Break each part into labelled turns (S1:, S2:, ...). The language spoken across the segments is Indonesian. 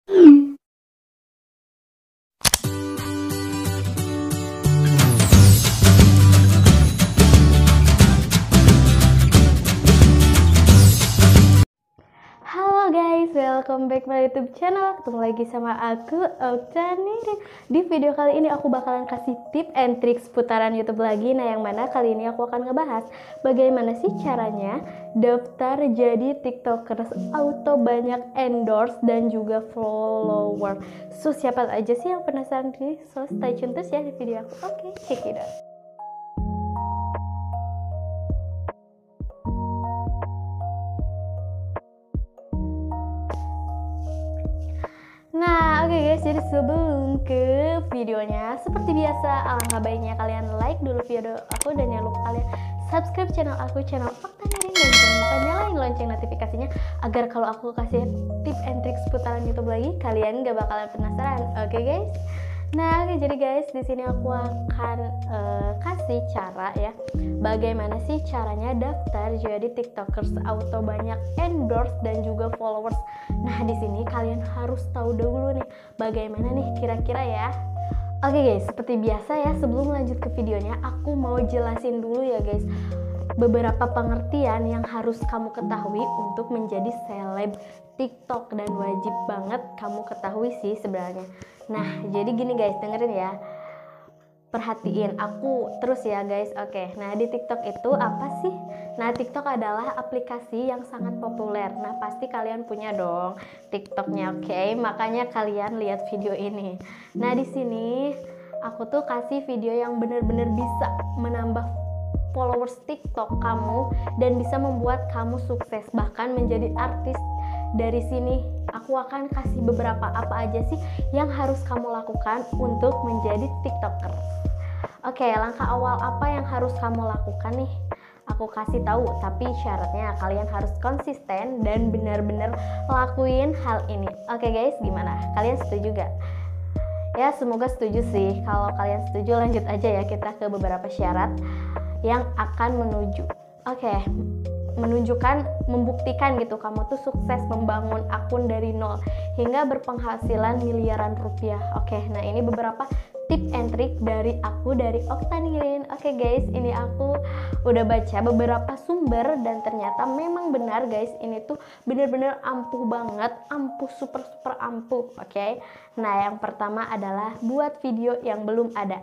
S1: Halo guys, welcome back my YouTube channel. Ketemu lagi sama aku, Oktani. Di video kali ini aku bakalan kasih tip and tricks putaran YouTube lagi. Nah, yang mana kali ini aku akan ngebahas bagaimana sih caranya daftar jadi TikTokers auto banyak endorse dan juga follower. So, siapa aja sih yang penasaran nih? So, stay tune terus ya di video aku. Oke, check it out. Nah, oke guys, jadi sebelum ke videonya, seperti biasa, alangkah baiknya kalian like dulu video aku dan jangan lupa kalian subscribe channel aku, channel Oktani, dan jangan lupa nyalain lonceng notifikasinya agar kalau aku kasih tips and tricks putaran YouTube lagi, kalian gak bakalan penasaran. Oke guys. Nah, jadi guys, di sini aku akan kasih cara ya, bagaimana sih caranya daftar jadi TikTokers auto banyak endorse dan juga followers. Nah, di sini kalian harus tahu dulu nih, bagaimana nih kira-kira ya. Oke guys, seperti biasa ya, sebelum lanjut ke videonya, aku mau jelasin dulu ya guys, beberapa pengertian yang harus kamu ketahui untuk menjadi seleb TikTok, dan wajib banget kamu ketahui sih sebenarnya. Nah, jadi gini guys, dengerin ya, perhatiin aku terus ya guys. Oke, nah di TikTok itu apa sih? Nah, TikTok adalah aplikasi yang sangat populer. Nah, pasti kalian punya dong TikToknya, oke? Makanya kalian lihat video ini. Nah, di sini aku tuh kasih video yang bener-bener bisa menambah followers TikTok kamu dan bisa membuat kamu sukses bahkan menjadi artis. Dari sini aku akan kasih beberapa apa aja sih yang harus kamu lakukan untuk menjadi TikToker. Oke, langkah awal apa yang harus kamu lakukan nih? Aku kasih tahu, tapi syaratnya kalian harus konsisten dan benar-benar lakuin hal ini. Oke guys, gimana? Kalian setuju gak? Ya, semoga setuju sih. Kalau kalian setuju, lanjut aja ya kita ke beberapa syarat yang akan menuju. Oke, membuktikan gitu kamu tuh sukses membangun akun dari nol hingga berpenghasilan miliaran rupiah. Oke, nah ini beberapa tip and trick dari aku, dari Oktani. Oke guys, ini aku udah baca beberapa sumber dan ternyata memang benar guys, ini tuh bener-bener ampuh banget, ampuh, super ampuh. Oke, nah yang pertama adalah buat video yang belum ada.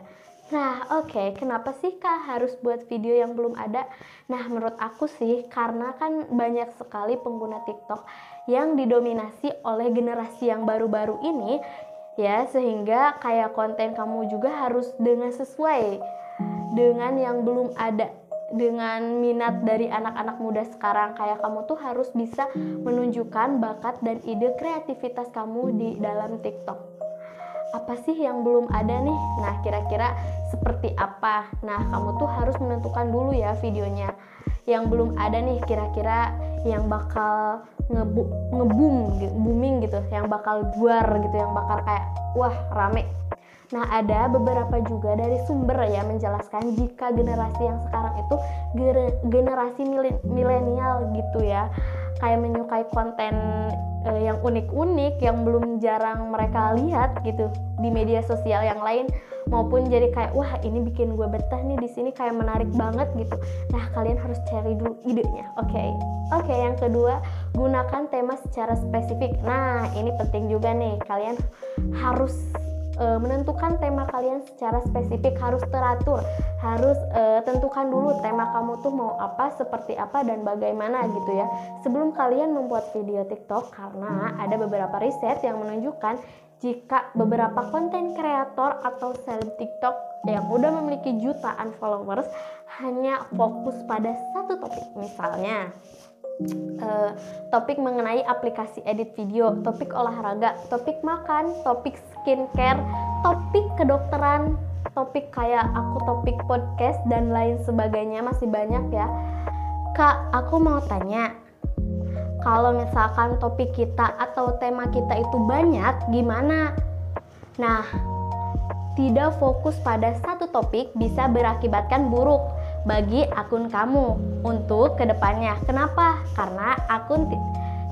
S1: Nah, oke, kenapa sih Kak harus buat video yang belum ada? Nah, menurut aku sih karena kan banyak sekali pengguna TikTok yang didominasi oleh generasi yang baru-baru ini ya, sehingga kayak konten kamu juga harus dengan sesuai dengan yang belum ada, dengan minat dari anak-anak muda sekarang. Kayak kamu tuh harus bisa menunjukkan bakat dan ide kreativitas kamu di dalam TikTok. Apa sih yang belum ada nih? Nah, kira-kira seperti apa? Nah, kamu tuh harus menentukan dulu ya videonya yang belum ada nih, kira-kira yang bakal booming gitu, yang bakal duar gitu, yang bakal kayak wah rame. Nah, ada beberapa juga dari sumber ya menjelaskan jika generasi yang sekarang itu generasi milenial gitu ya, kayak menyukai konten yang unik-unik yang belum jarang mereka lihat gitu di media sosial yang lain, maupun jadi kayak wah ini bikin gue betah nih di sini, kayak menarik banget gitu. Nah, kalian harus cari dulu idenya. Oke, yang kedua, gunakan tema secara spesifik. Nah, ini penting juga nih, kalian harus menentukan tema kalian secara spesifik, harus teratur, harus tentukan dulu tema kamu tuh mau apa, seperti apa, dan bagaimana gitu ya sebelum kalian membuat video TikTok. Karena ada beberapa riset yang menunjukkan jika beberapa konten kreator atau seleb TikTok yang udah memiliki jutaan followers hanya fokus pada satu topik, misalnya topik mengenai aplikasi edit video, topik olahraga, topik makan, topik skincare, topik kedokteran, topik kayak aku topik podcast dan lain sebagainya, masih banyak ya. Kak, aku mau tanya, kalau misalkan topik kita atau tema kita itu banyak, gimana? Nah, tidak fokus pada satu topik bisa berakibatkan buruk bagi akun kamu untuk kedepannya. Kenapa? Karena akun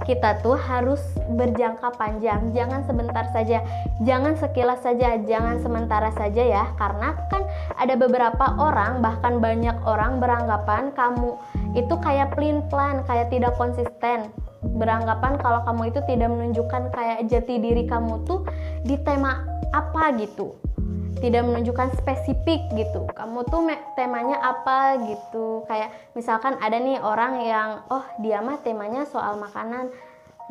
S1: kita tuh harus berjangka panjang, jangan sebentar saja, jangan sekilas saja, jangan sementara saja ya. Karena kan ada beberapa orang, bahkan banyak orang beranggapan kamu itu kayak pelin-pelan, kayak tidak konsisten, beranggapan kalau kamu itu tidak menunjukkan kayak jati diri kamu tuh di tema apa gitu, tidak menunjukkan spesifik gitu, kamu tuh temanya apa gitu. Kayak misalkan ada nih orang yang dia mah temanya soal makanan,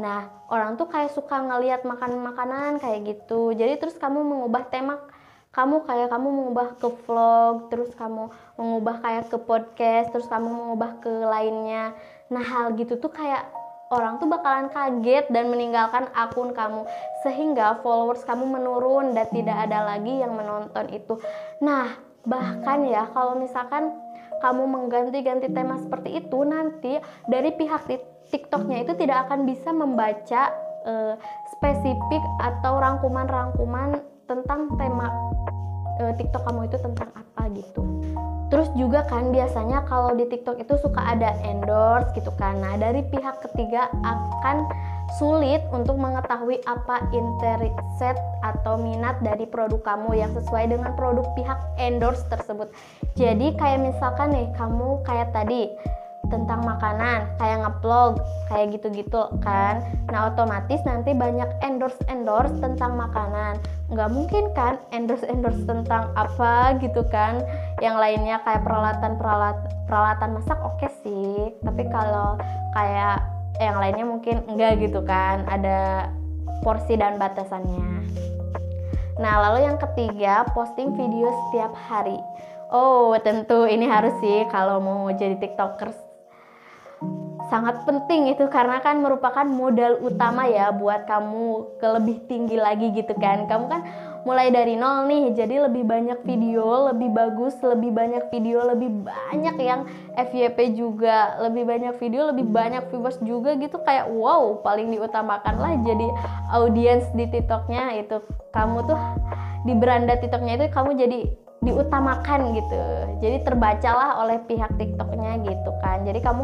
S1: nah orang tuh kayak suka ngelihat makanan kayak gitu, jadi terus kamu mengubah tema kamu, kayak kamu mengubah ke vlog, terus kamu mengubah kayak ke podcast, terus kamu mengubah ke lainnya. Nah hal gitu tuh kayak orang tuh bakalan kaget dan meninggalkan akun kamu, sehingga followers kamu menurun dan tidak ada lagi yang menonton itu. Nah bahkan ya kalau misalkan kamu mengganti-ganti tema seperti itu, nanti dari pihak TikToknya itu tidak akan bisa membaca spesifik atau rangkuman-rangkuman tentang tema TikTok kamu itu tentang apa gitu. Terus juga kan biasanya kalau di TikTok itu suka ada endorse gitu kan. Nah dari pihak ketiga akan sulit untuk mengetahui apa interest atau minat dari produk kamu yang sesuai dengan produk pihak endorse tersebut. Jadi kayak misalkan nih kamu kayak tadi tentang makanan, kayak nge-vlog, kayak gitu-gitu kan. Nah otomatis nanti banyak endorse tentang makanan. Nggak mungkin kan endorse tentang apa gitu kan. Yang lainnya kayak peralatan masak oke sih. Tapi kalau kayak yang lainnya mungkin enggak gitu kan. Ada porsi dan batasannya. Nah lalu yang ketiga, posting video setiap hari. Oh tentu ini harus sih kalau mau jadi tiktokers, sangat penting itu, karena kan merupakan modal utama ya buat kamu ke lebih tinggi lagi gitu kan. Kamu kan mulai dari nol nih, jadi lebih banyak video, lebih bagus, lebih banyak video, lebih banyak yang FYP juga, lebih banyak video, lebih banyak viewers juga gitu. Kayak wow, paling diutamakan lah jadi audiens di TikToknya itu. Kamu tuh di beranda TikToknya itu kamu jadi diutamakan gitu, jadi terbacalah oleh pihak TikToknya gitu kan. Jadi kamu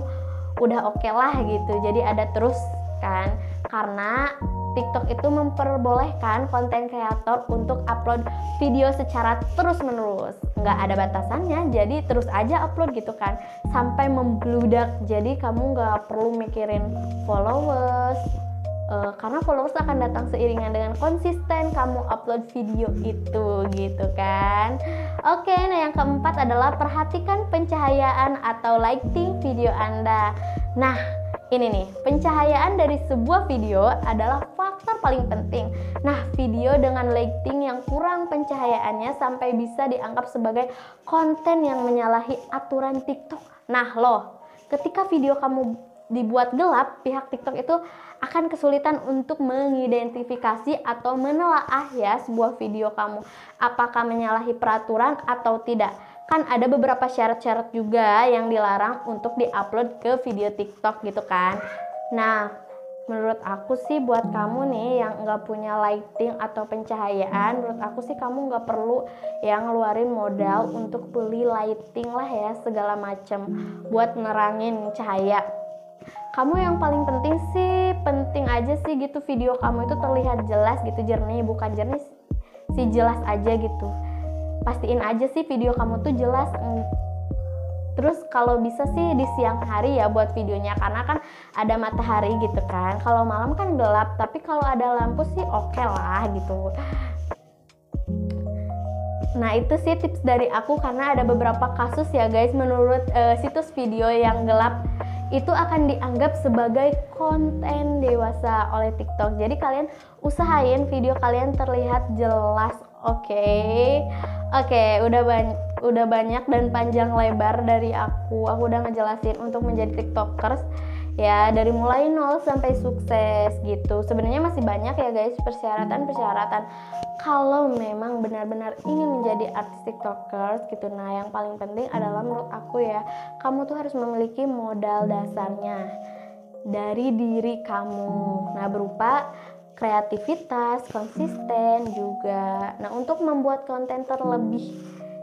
S1: udah oke lah gitu, jadi ada terus kan, karena TikTok itu memperbolehkan konten kreator untuk upload video secara terus menerus, nggak ada batasannya, jadi terus aja upload gitu kan sampai membludak. Jadi kamu nggak perlu mikirin followers, karena followers akan datang seiringan dengan konsisten kamu upload video itu gitu kan. Oke, nah yang keempat adalah perhatikan pencahayaan atau lighting video Anda. Nah ini nih, pencahayaan dari sebuah video adalah faktor paling penting. Nah video dengan lighting yang kurang pencahayaannya sampai bisa dianggap sebagai konten yang menyalahi aturan TikTok. Nah loh, ketika video kamu dibuat gelap, pihak TikTok itu akan kesulitan untuk mengidentifikasi atau menelaah ya sebuah video kamu apakah menyalahi peraturan atau tidak. Kan ada beberapa syarat-syarat juga yang dilarang untuk diupload ke video TikTok gitu kan. Nah menurut aku sih buat kamu nih yang nggak punya lighting atau pencahayaan, menurut aku sih kamu nggak perlu yang ngeluarin modal untuk beli lighting lah ya segala macem buat nerangin cahaya. Kamu yang paling penting sih, penting aja sih gitu video kamu itu terlihat jelas gitu, jernih, bukan jernih sih, jelas aja gitu. Pastiin aja sih video kamu tuh jelas. Terus kalau bisa sih di siang hari ya buat videonya, karena kan ada matahari gitu kan. Kalau malam kan gelap, tapi kalau ada lampu sih oke lah gitu. Nah itu sih tips dari aku, karena ada beberapa kasus ya guys, menurut situs video yang gelap itu akan dianggap sebagai konten dewasa oleh TikTok. Jadi kalian usahain video kalian terlihat jelas. Oke, udah banyak dan panjang lebar dari aku udah ngejelasin untuk menjadi TikTokers ya, dari mulai nol sampai sukses gitu. Sebenarnya masih banyak ya guys persyaratan kalau memang benar-benar ingin menjadi artis TikTokers gitu. Nah yang paling penting adalah menurut aku ya, kamu tuh harus memiliki modal dasarnya dari diri kamu. Nah berupa kreativitas, konsisten juga. Nah untuk membuat konten terlebih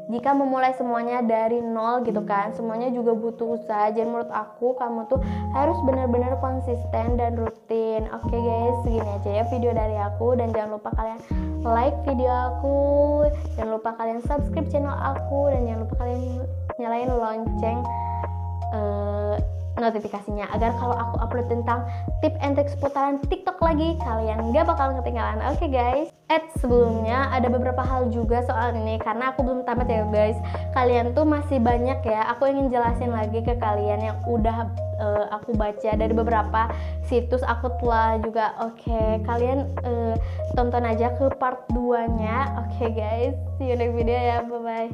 S1: jika memulai semuanya dari nol gitu kan, semuanya juga butuh usaha. Jadi menurut aku kamu tuh harus benar-benar konsisten dan rutin. Oke guys, segini aja ya video dari aku, dan jangan lupa kalian like video aku, jangan lupa kalian subscribe channel aku, dan jangan lupa kalian nyalain lonceng notifikasinya agar kalau aku upload tentang tip and trik seputaran TikTok lagi kalian gak bakal ketinggalan. Oke guys, sebelumnya ada beberapa hal juga soal ini karena aku belum tamat ya guys. Kalian tuh masih banyak ya, aku ingin jelasin lagi ke kalian yang udah aku baca dari beberapa situs, aku telah juga. Oke, kalian tonton aja ke part 2 nya. Oke guys, see you next video ya, bye bye.